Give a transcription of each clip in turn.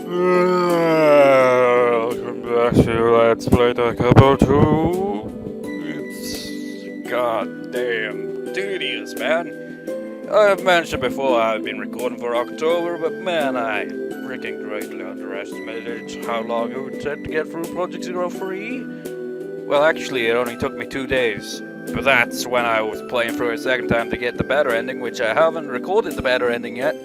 Welcome back to Let's Play the Capo 2. It's goddamn tedious, man. I've mentioned before I've been recording for October, but man, I freaking greatly underestimated how long it would take to get through Project 03. Well, actually, it only took me 2 days. But that's when I was playing through a second time to get the better ending, which I haven't recorded the better ending yet.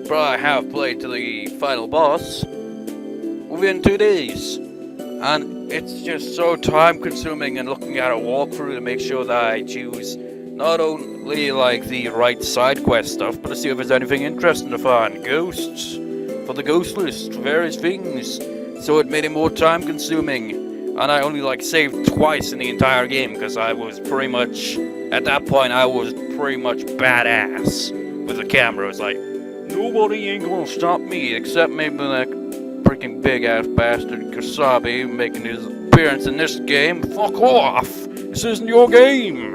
But I have played to the final boss within 2 days. And it's just so time consuming and looking at a walkthrough to make sure that I choose not only like the right side quest stuff, but to see if there's anything interesting to find. Ghosts, for the ghost list, various things. So it made it more time consuming. And I only like saved twice in the entire game because I was pretty much, at that point I was pretty much badass with the camera. It's like, nobody ain't gonna stop me except maybe that freaking big ass bastard Kasabi making his appearance in this game. Fuck off! This isn't your game!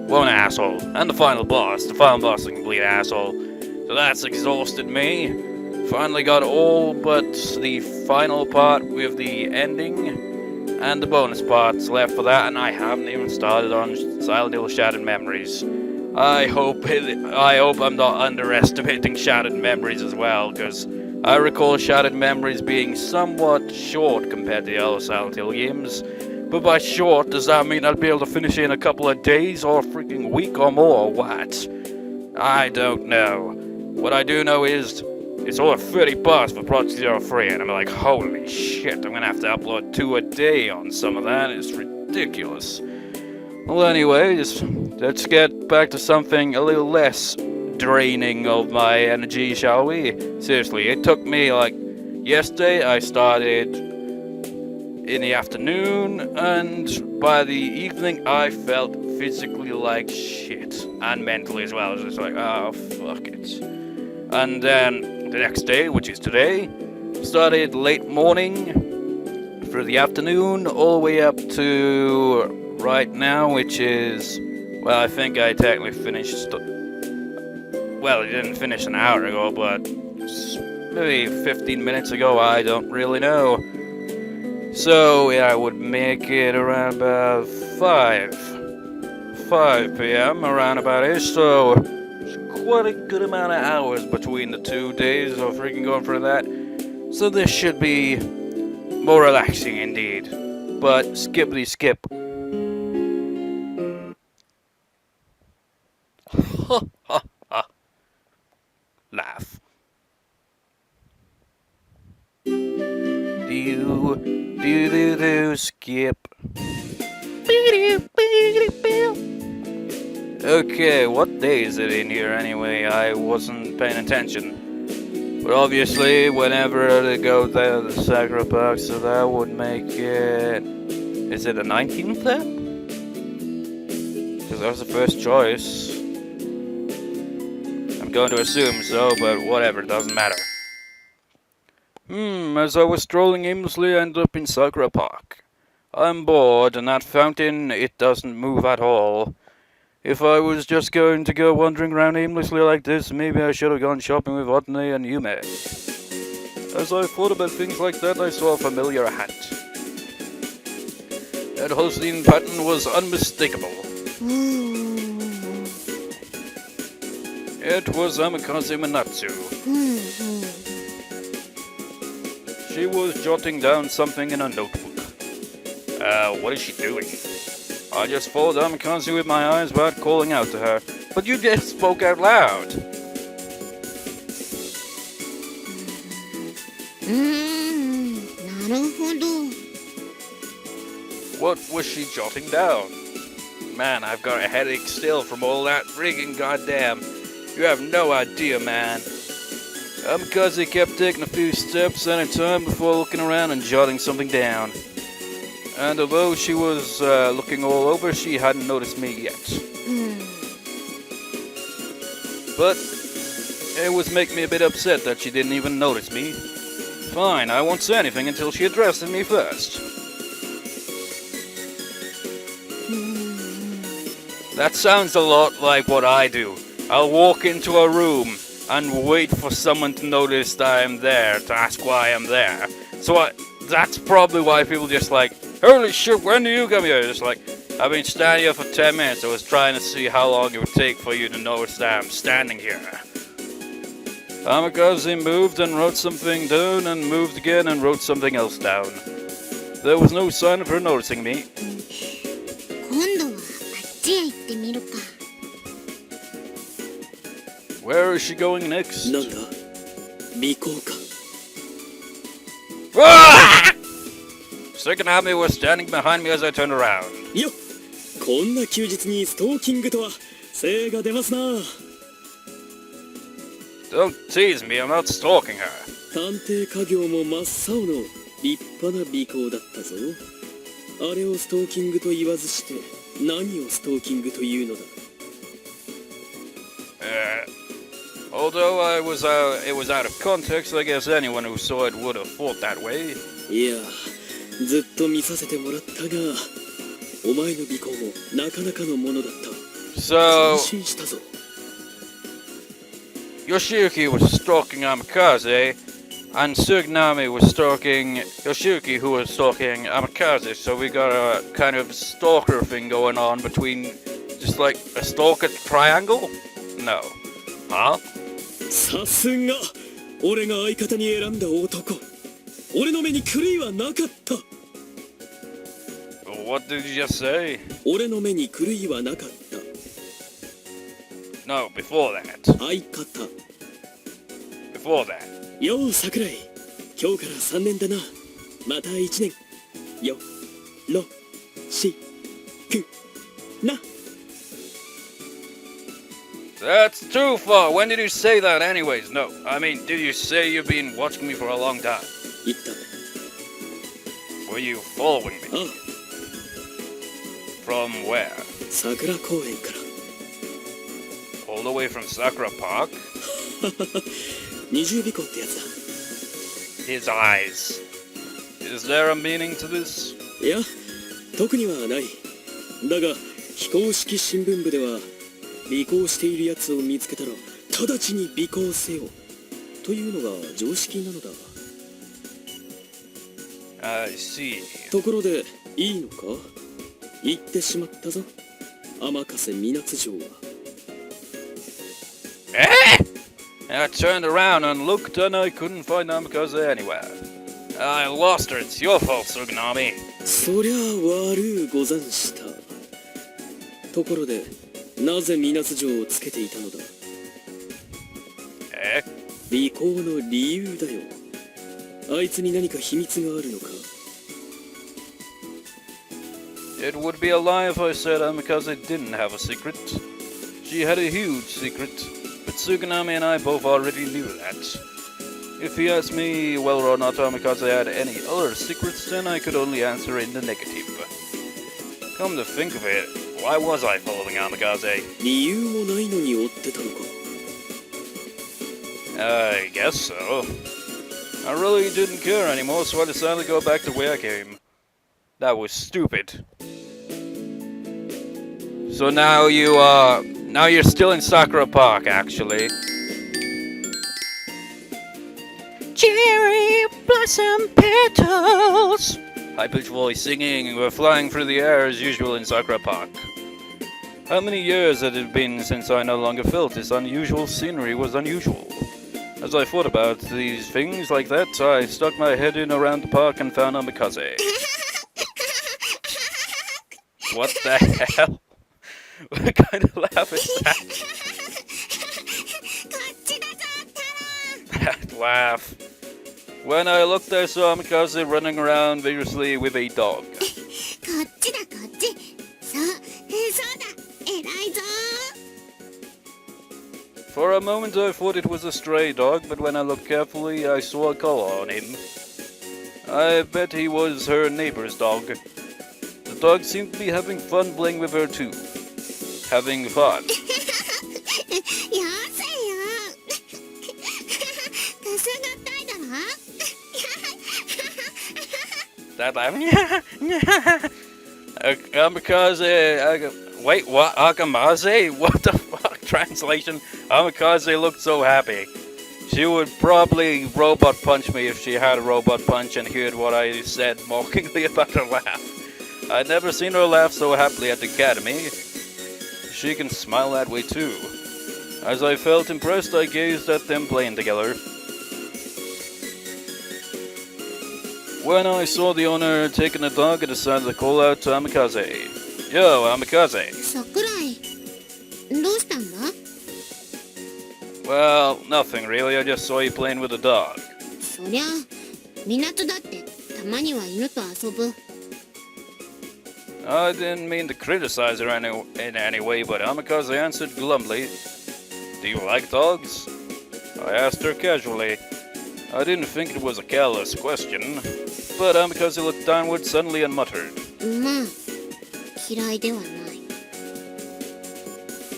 What an asshole. And the final boss. The final boss is a complete asshole. So that's exhausted me. Finally got all but the final part with the ending and the bonus parts left for that, and I haven't even started on Silent Hill Shattered Memories. I hope I'm not underestimating Shattered Memories as well, because I recall Shattered Memories being somewhat short compared to the other Silent Hill games. But by short, does that mean I'll be able to finish it in a couple of days or a freaking week or more, or what? I don't know. What I do know is it's over 30 bucks for Project 03, and I'm like, holy shit, I'm gonna have to upload 2 a day on some of that. It's ridiculous. Well, anyways, let's get back to something a little less draining of my energy, shall we? Seriously, it took me, like, yesterday I started in the afternoon, and by the evening I felt physically like shit, and mentally as well. I was just like, oh, fuck it. And then the next day, which is today, started late morning through the afternoon all the way up to right now, which is, well, I think I technically finished, well, I didn't finish an hour ago, but maybe 15 minutes ago, I don't really know. So, yeah, I would make it around about 5 p.m. around about ish, so quite a good amount of hours between the 2 days of freaking going through that. So this should be more relaxing indeed. But skippity skip. Ha ha ha. Laugh. Do skip. Okay, what day is it in here anyway? I wasn't paying attention. But obviously, whenever they go there to the Sakura Park, so that would make it... Is it the 19th then? Because that was the first choice. I'm going to assume so, but whatever, it doesn't matter. As I was strolling aimlessly, I ended up in Sakura Park. I'm bored, and that fountain, it doesn't move at all. If I was just going to go wandering around aimlessly like this, maybe I should have gone shopping with Otne and Yume. As I thought about things like that, I saw a familiar hat. That Holstein pattern was unmistakable. It was Amakase Manatsu. She was jotting down something in a notebook. What is she doing? I just followed Amakase with my eyes without calling out to her. But you just spoke out loud. What was she jotting down? Man, I've got a headache still from all that friggin' goddamn. You have no idea, man. Amakase kept taking a few steps at a time before looking around and jotting something down. And although she was looking all over, she hadn't noticed me yet. But it was making me a bit upset that she didn't even notice me. Fine, I won't say anything until she addresses me first. That sounds a lot like what I do. I'll walk into a room, and wait for someone to notice that I'm there, to ask why I'm there. That's probably why people just like, holy shit, when do you come here? Just like, I've been standing here for 10 minutes. I was trying to see how long it would take for you to notice that I'm standing here. Amakase moved and wrote something down, and moved again and wrote something else down. There was no sign of her noticing me. 今度はあっちへ行ってみるか。 Where is she going next? なんだ尾行か。 Ah! Sakura was standing behind me as I turned around. よっこんな休日にストーキングとは精が出ますな。 Don't tease me, I'm not stalking her. 探偵家業も真っ青の立派な尾行だったぞ。あれをストーキングと言わずして何をストーキングというのだ。 Although it was out of context, I guess anyone who saw it would have thought that way. いやずっと見させてもらったがお前の尾行もなかなかのものだった。 So, 感心したぞ。 Yoshiyuki was stalking Amakase, and Tsugunami was stalking Yoshiyuki, who was stalking Amakase, so we got a kind of stalker thing going on between, just like a stalker triangle? No. Huh? さすが俺が相方に選んだ男。俺の目に狂いはなかった。 What did you just say? 俺の目に狂いはなかった。 No, before that. 相方。 Before that. よう桜井。今日から3年だな。また1年。よ、ろ、し、く、な。 That's too far. When did you say that anyways? No. I mean, did you say you've been watching me for a long time? 言った。 Were you following me? ああ、 From where? 桜公園から。 All the way from Sakura Park? 20尾行ってやつだ。 His eyes. Is there a meaning to this? いや、特にはない。だが、非公式新聞部では、尾行しているやつを見つけたら、直ちに尾行せよ。というのが常識なのだ。I see. ところで、いいのか？行ってしまったぞ。天笠水津城は。 I turned around and looked and I couldn't find Amakase anywhere. I lost her. It's your fault, Tsugunami. そりゃ悪うござんした。ところで、なぜ水津城をつけていたのだ？尾行の理由だよ。あいつに何か秘密があるのか？ It would be a lie if I said Amakase didn't have a secret. She had a huge secret, but Tsugunami and I both already knew that. If he asked me whether or not Amakase had any other secrets, then I could only answer in the negative. Come to think of it, why was I following Amakase? 理由もないのに追ってたのか？ I guess so. I really didn't care anymore, so I decided to go back the way I came. That was stupid. So now you're still in Sakura Park, actually. Cherry blossom petals. High-pitched voice singing. We're flying through the air as usual in Sakura Park. How many years had it been since I no longer felt this unusual scenery was unusual? As I thought about these things like that, I stuck my head in around the park and found Amakase. What the hell? What kind of laugh is that? That laugh. When I looked, I saw Amakase running around vigorously with a dog. こっちだこっち。そうだ。偉いぞ。 For a moment I thought it was a stray dog, but when I looked carefully I saw a collar on him. I bet he was her neighbor's dog. The dog seemed to be having fun playing with her too. Having fun. よせよ。くすぐったいだろ。 That laugh. Amakase. Wait, what? Akamase? What the fuck? Translation. Amakase looked so happy. She would probably robot punch me if she had a robot punch and heard what I said mockingly about her laugh. I'd never seen her laugh so happily at the academy. She can smile that way too. As I felt impressed, I gazed at them playing together. When I saw the owner taking a dog, I decided to call out to Amakase. Yo, Amakase. 桜井どうしたんだ Well, nothing really. I just saw you playing with a dog. そりゃ港だってたまには犬と遊ぶ I didn't mean to criticize her in any way, but Amakase answered glumly. Do you like dogs? I asked her casually. I didn't think it was a careless question, but Amakase looked downward suddenly and muttered. まあ嫌いではない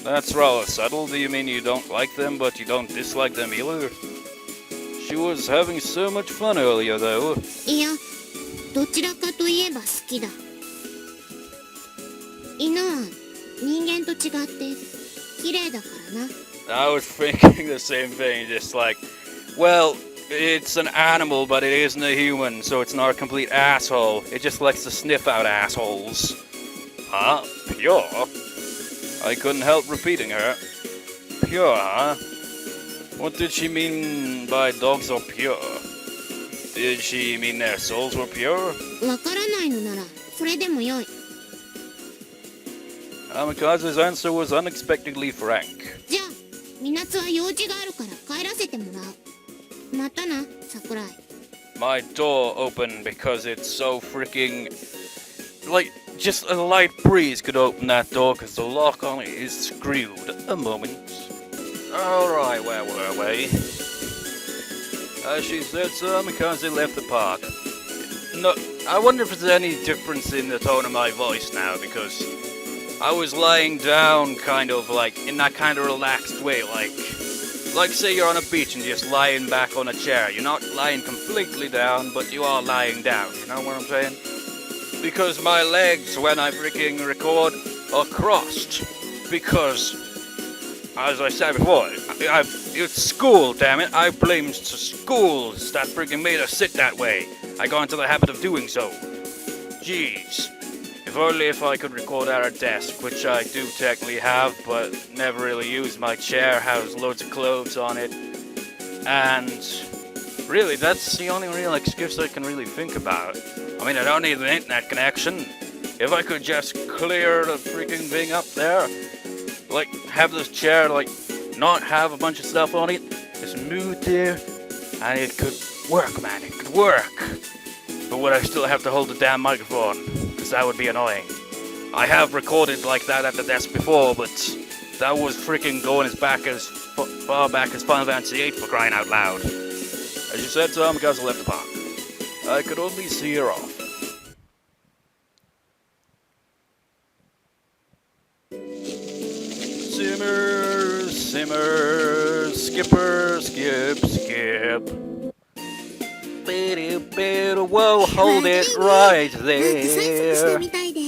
That's rather subtle. Do you mean you don't like them, but you don't dislike them either? She was having so much fun earlier, though. いやどちらかといえば好きだ犬は人間と違って綺麗だからな I was thinking the same thing, just like, well, it's an animal, but it isn't a human, so it's not a complete asshole. It just likes to sniff out assholes. Huh? Pure? I couldn't help repeating her. Pure, huh? What did she mean by dogs are pure? Did she mean their souls were pure? わからないのならそれでもよい Amakase's answer was unexpectedly frank. じゃあ港は用事があるから帰らせてもらうまたな桜井 My door opened because it's so freaking... Like, just a light breeze could open that door because the lock on it is screwed. A moment. Alright, where were we? As she said so, Amakase left the park. No, I wonder if there's any difference in the tone of my voice now, because I was lying down kind of like, in that kind of relaxed way, like say you're on a beach and just lying back on a chair. You're not lying completely down, but you are lying down, you know what I'm saying? Because my legs, when I freaking record, are crossed. Because, as I said before, it's school, damn it. I blame schools that freaking made us sit that way. I got into the habit of doing so. Jeez. If only if I could record at a desk, which I do technically have, but never really use. My chair has loads of clothes on it. And really, that's the only real excuse I can really think about. I mean, I don't need an internet connection. If I could just clear the freaking thing up there, like, have this chair, like, not have a bunch of stuff on it, just move there, and it could work, man, it could work. But would I still have to hold the damn microphone? Because that would be annoying. I have recorded like that at the desk before, but that was freaking going as far back as Final Fantasy VIII, for crying out loud. As you said, so Amakase left the park. I could only see her off. Simmer, simmer, skipper, skip, skip. Whoa, hold it right なんか催促して there. みたいで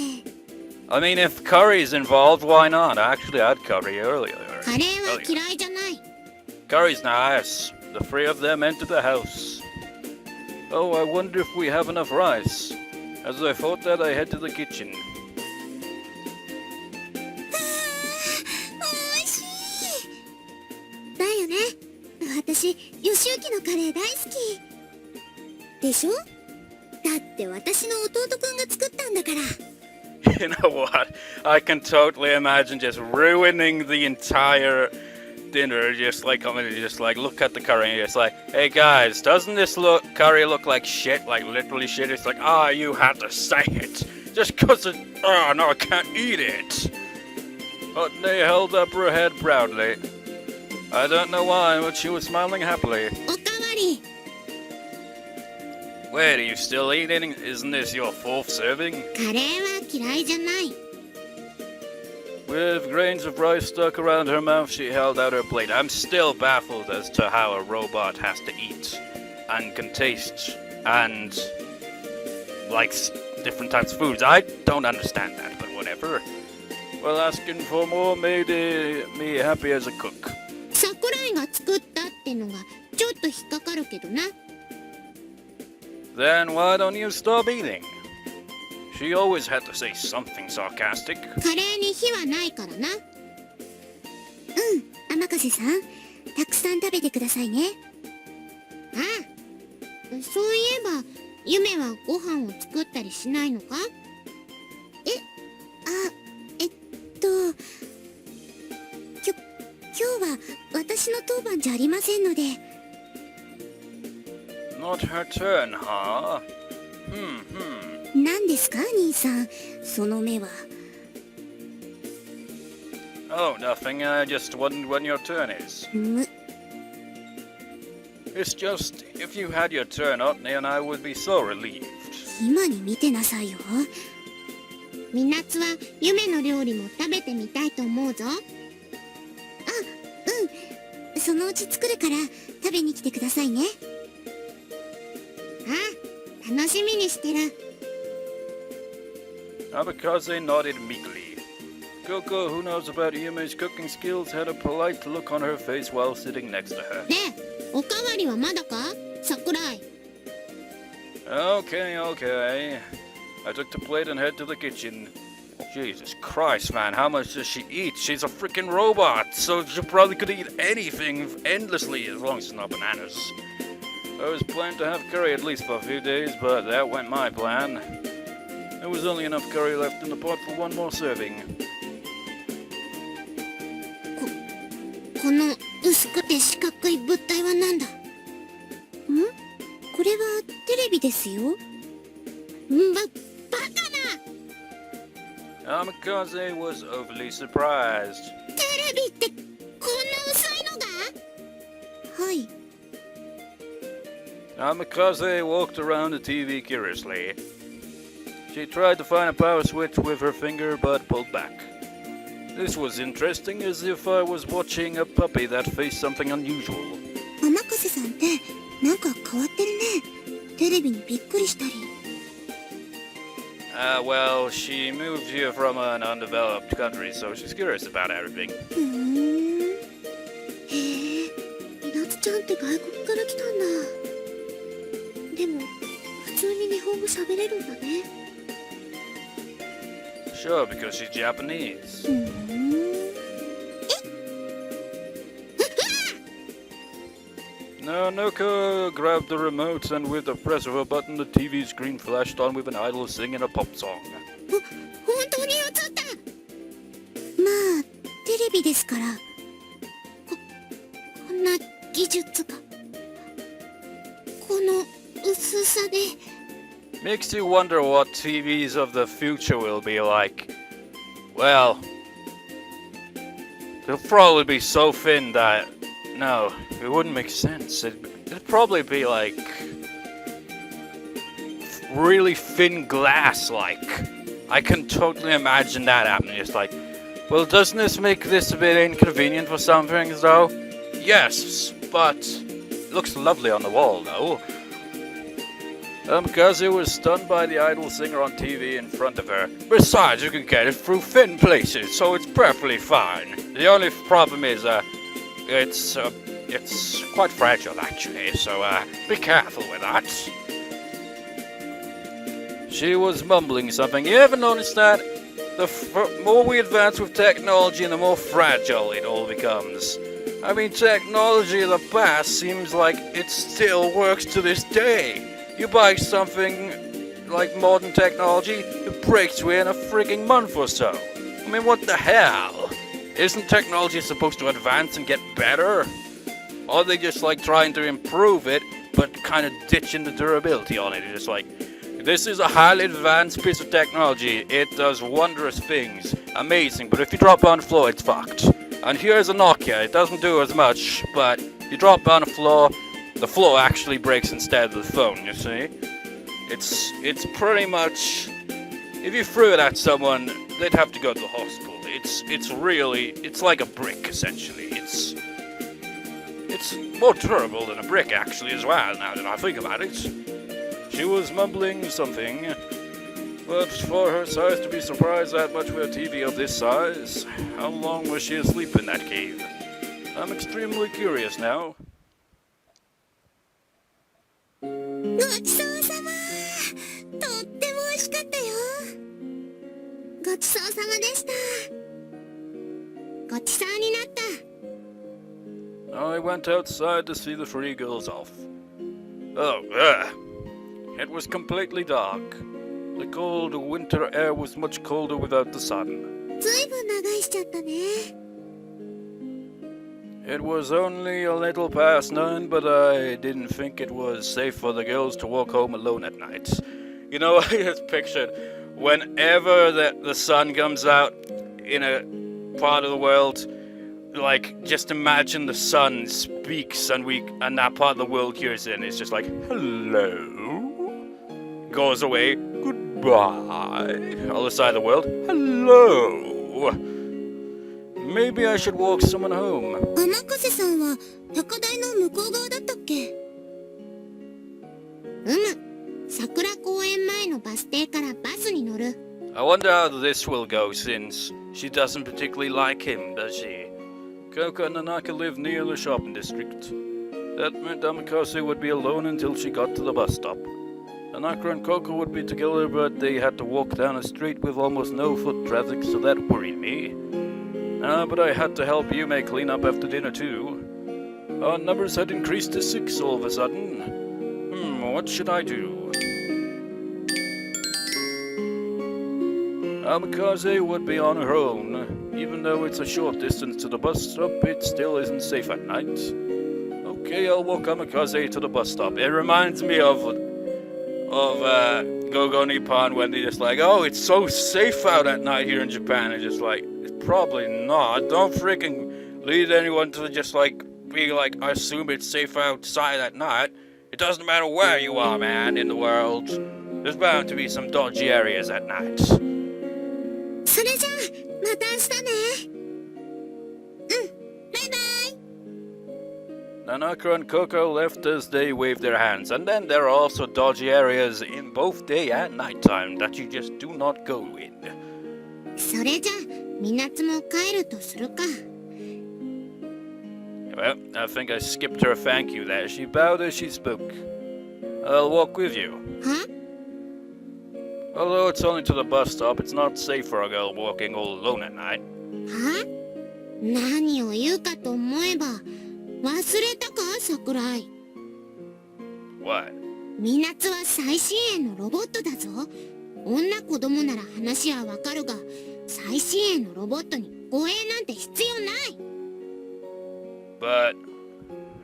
I mean, if curry's involved, why not? Actually, I had curry earlier. カレーは嫌いじゃない Curry's nice. The three of them entered the house. Oh, I wonder if we have enough rice. As I thought that, I head to the kitchen. 美味しいだよね私吉行のカレー大好きでしょだって私の弟くんが作ったんだから You know what? I can totally imagine just ruining the entire dinner, just like coming and just like look at the curry and just like, hey guys, doesn't this curry look like shit? Like literally shit? It's like, you had to say it. Just cause it, no, I can't eat it. But they held up her head proudly. I don't know why, but she was smiling happily. おかわり Wait, are you still eating? Isn't this your fourth serving? カレーは嫌いじゃない With grains of rice stuck around her mouth, she held out her plate. I'm still baffled as to how a robot has to eat and can taste and likes different types of foods. I don't understand that, but whatever. Well, asking for more made me happy as a cook. ってんのがちょっと引っかかるけどな。 Then why don't you stop eating? She always had to say something sarcastic. カレーに火はないからな。天風さん、たくさん食べてくださいね。ああ、そういえばゆめはご飯を作ったりしないのか？今日は私の当番じゃありませんので。 Not her turn, huh? 何ですか兄さん、その目は。 Oh, nothing. I just wondered when your turn is. It's just, if you had your turn on, then I would be so relieved. 今に見てなさいよ。みなつはゆめの料理も食べてみたいと思うぞ。そのうち作るから食べに来てくださいね。ああ、楽しみにしてる。 Amakase nodded meekly. Coco, who knows about Yume's cooking skills, had a polite look on her face while sitting next to her. で、おかわりはまだか？桜井。 Okay. I took the plate and head to the kitchen. Jesus Christ, man, how much does she eat? She's a freaking robot, so she probably could eat anything endlessly as long as it's not bananas. I was planning to have curry at least for a few days, but that went my plan. There was only enough curry left in the pot for one more serving. この薄くて四角い物体は何だ？これはテレビですよ。バカな！ Amakase was overly surprised. テレビってこんな薄いのが？はい。 Amakase walked around the TV curiously. She tried to find a power switch with her finger, but pulled back. This was interesting, as if I was watching a puppy that faced something unusual. 天風さんってなんか変わってるね。テレビにびっくりしたり。Well, she moved here from an undeveloped country, so she's curious about everything. へえ、みなつちゃんって外国から来たんだ。でも普通に日本語喋れるんだね。 Sure, because she's Japanese. Nanuka grabbed the remote, and with the press of a button, the TV screen flashed on with an idol singing a pop song. 本当に映った。まあテレビですから。こんな技術がこの薄さで。 Makes you wonder what TVs of the future will be like. Well, they'll probably be so thin that... No, it wouldn't make sense. It'd probably be like... really thin glass, like. I can totally imagine that happening. It's like, well, doesn't this make this a bit inconvenient for some things, though? Yes, but it looks lovely on the wall, though. Amakase was stunned by the idol singer on TV in front of her. Besides, you can get it through thin places, so it's perfectly fine. The only problem is, it's quite fragile, actually, so, be careful with that. She was mumbling something. You ever noticed that? The more we advance with technology, the more fragile it all becomes. I mean, technology of the past seems like it still works to this day. You buy something like modern technology, it breaks within a frigging month or so. I mean, what the hell? Isn't technology supposed to advance and get better? Or are they just like trying to improve it, but kind of ditching the durability on it? It's just like, this is a highly advanced piece of technology. It does wondrous things. Amazing, but if you drop it on the floor, it's fucked. And here's a Nokia. It doesn't do as much, but you drop it on the floor actually breaks instead of the phone, you see? It's pretty much... If you threw it at someone, they'd have to go to the hospital. It's like a brick, essentially. It's more durable than a brick, actually, as well, now that I think about it. She was mumbling something, but for her size to be surprised that much with a TV of this size, how long was she asleep in that cave? I'm extremely curious now. ごちそうさま。とっても美味しかったよ。ごちそうさまでした。ごちそうになった。I went outside to see the three girls off. Oh, it was completely dark. The cold winter air was much colder without the sun. ずいぶん長居しちゃったね。It was only a little past 9, but I didn't think it was safe for the girls to walk home alone at night. You know, I just pictured whenever the sun comes out in a part of the world, like, just imagine the sun speaks and that part of the world hears it and it's just like, hello, goes away, goodbye. Other side of the world, hello. Maybe I should walk someone home. Amakase さんは高台の向こう側だったっけ？桜公園前のバス停からバスに乗る。I wonder how this will go since she doesn't particularly like him, does she? Coco and Nanaka live near the shopping district. That meant Amakase would be alone until she got to the bus stop. Nanaka and Coco would be together, but they had to walk down a street with almost no foot traffic, so that worried me. But I had to help Yume clean up after dinner too. Our numbers had increased to 6 all of a sudden. What should I do? Amakase would be on her own. Even though it's a short distance to the bus stop, it still isn't safe at night. Okay, I'll walk Amakase to the bus stop. It reminds me of Go-Go Nippon when they just like, oh, it's so safe out at night here in Japan. And just like, it's probably not. Don't freaking lead anyone to just like be like, I assume it's safe outside at night. It doesn't matter where you are, man, in the world. There's bound to be some dodgy areas at night. それじゃあまた明日ね。バイバイ。Nanaka and Coco left as they waved their hands, and then there are also dodgy areas in both day and nighttime that you just do not go in. それじゃあみなつも帰るとするか。Well, I think I skipped her thank you there. She bowed as she spoke. I'll walk with you. Huh? Although it's only to the bus stop, it's not safe for a girl walking all alone at night. は？何を言うかと思えば忘れたか桜井。 What? みなつは最新鋭のロボットだぞ。女子供なら話はわかるが、最新鋭のロボットに護衛なんて必要ない。But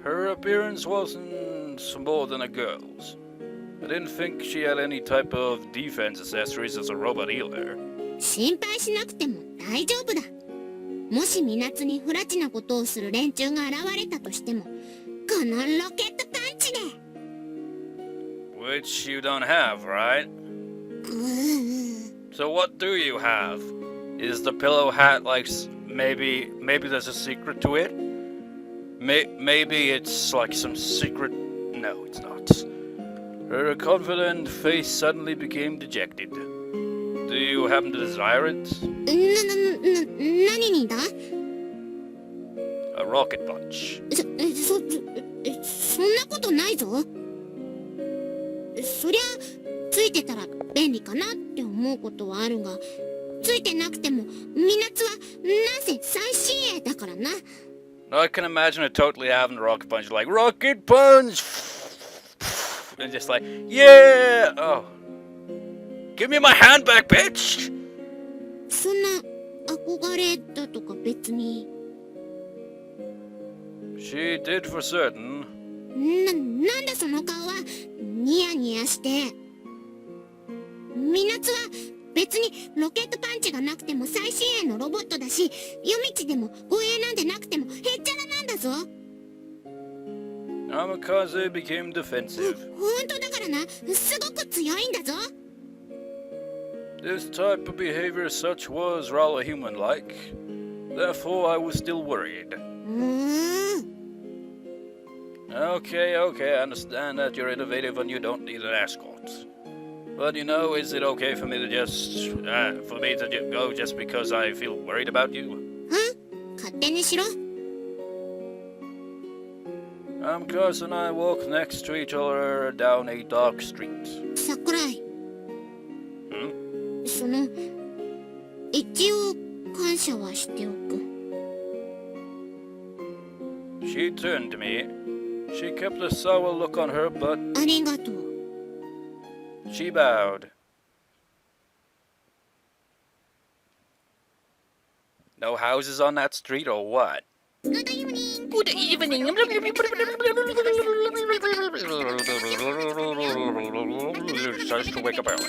her appearance wasn't more than a girl's. I didn't think she had any type of defense accessories as a robot either. 心配しなくても大丈夫だ。もしみなつに不埒なことをする連中が現れたとしても、このロケットパンチで。Which you don't have, right? So what do you have? Is the pillow hat like maybe there's a secret to it? Maybe it's like some secret. No, it's not. Her confident face suddenly became dejected. Do you happen to desire it? 何にだ？ A rocket punch. そんなことないぞ。そりゃついてたら便利かなって思うことはあるが、ついてなくてもみなつはなぜ最新鋭だからな。I can imagine her totally having a rocket punch, like rocket punch, and just like, yeah. Oh, give me my hand back, bitch. そんな憧れだとか別に。She did for certain. なんだその顔はニヤニヤして。みなつは別にロケットパンチがなくても最新鋭のロボットだし、夜道でも護衛なんてなくてもへっちゃらなんだぞ。Amakase became defensive. 本当だからな、すごく強いんだぞ。This type of behavior as such was rather human-like. Therefore, I was still worried. Okay, I understand that you're innovative and you don't need an escort. But you know, is it okay for me to go just because I feel worried about you? 勝手にしろ。Amakase and I walk next to each other down a dark street. 桜井 Hmm? その一応感謝はしておく She turned to me. She kept a sour look on her, but ありがとう she bowed. No houses on that street or what? Good evening Good evening. Starts to wake up early.